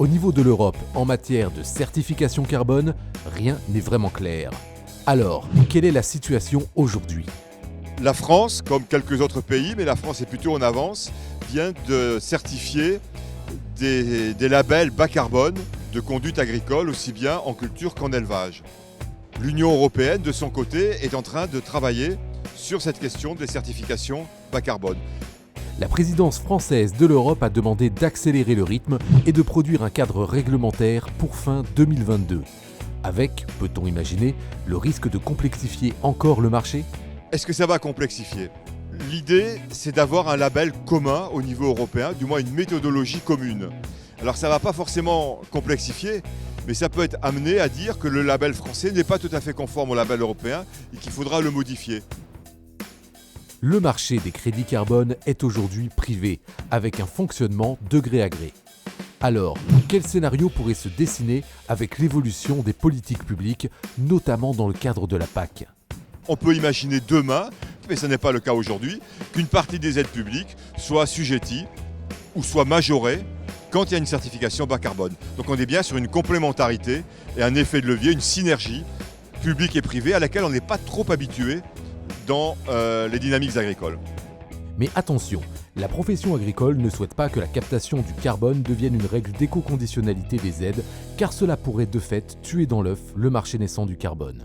Au niveau de l'Europe, en matière de certification carbone, rien n'est vraiment clair. Alors, quelle est la situation aujourd'hui ? La France, comme quelques autres pays, mais la France est plutôt en avance, vient de certifier des labels bas carbone de conduite agricole, aussi bien en culture qu'en élevage. L'Union européenne, de son côté, est en train de travailler sur cette question des certifications bas carbone. La présidence française de l'Europe a demandé d'accélérer le rythme et de produire un cadre réglementaire pour fin 2022. Avec, peut-on imaginer, le risque de complexifier encore le marché ? Est-ce que ça va complexifier ? L'idée, c'est d'avoir un label commun au niveau européen, du moins une méthodologie commune. Alors ça ne va pas forcément complexifier, mais ça peut être amené à dire que le label français n'est pas tout à fait conforme au label européen et qu'il faudra le modifier. Le marché des crédits carbone est aujourd'hui privé, avec un fonctionnement de gré à gré. Alors, quel scénario pourrait se dessiner avec l'évolution des politiques publiques, notamment dans le cadre de la PAC ? On peut imaginer demain, mais ce n'est pas le cas aujourd'hui, qu'une partie des aides publiques soit assujettie ou soit majorée quand il y a une certification bas carbone. Donc on est bien sur une complémentarité et un effet de levier, une synergie publique et privée à laquelle on n'est pas trop habitué dans les dynamiques agricoles. Mais attention, la profession agricole ne souhaite pas que la captation du carbone devienne une règle d'éco-conditionnalité des aides, car cela pourrait de fait tuer dans l'œuf le marché naissant du carbone.